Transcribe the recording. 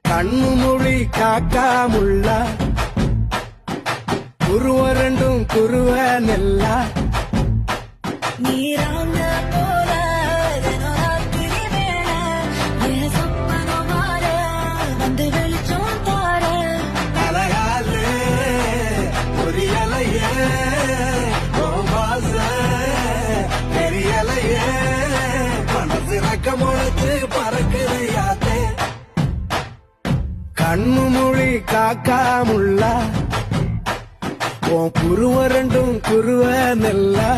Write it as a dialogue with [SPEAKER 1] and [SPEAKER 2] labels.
[SPEAKER 1] கண்ணு மொழி காக்காமுள்ள குருவரண்டும் குருவ நெல்லா
[SPEAKER 2] நீராங்க போல ராத்திரி வேளை சொப்பனோ மாற வந்து வெளிச்சம் தார
[SPEAKER 1] அழகாலே பொரியலையே வாச தெரியலையே மனசு ரக்க முளைச்சு பறக்குதையாத்தே கண்ணு மொழி காக்காமுள்ள உன் குருவரண்டும் குருவ நெல்லா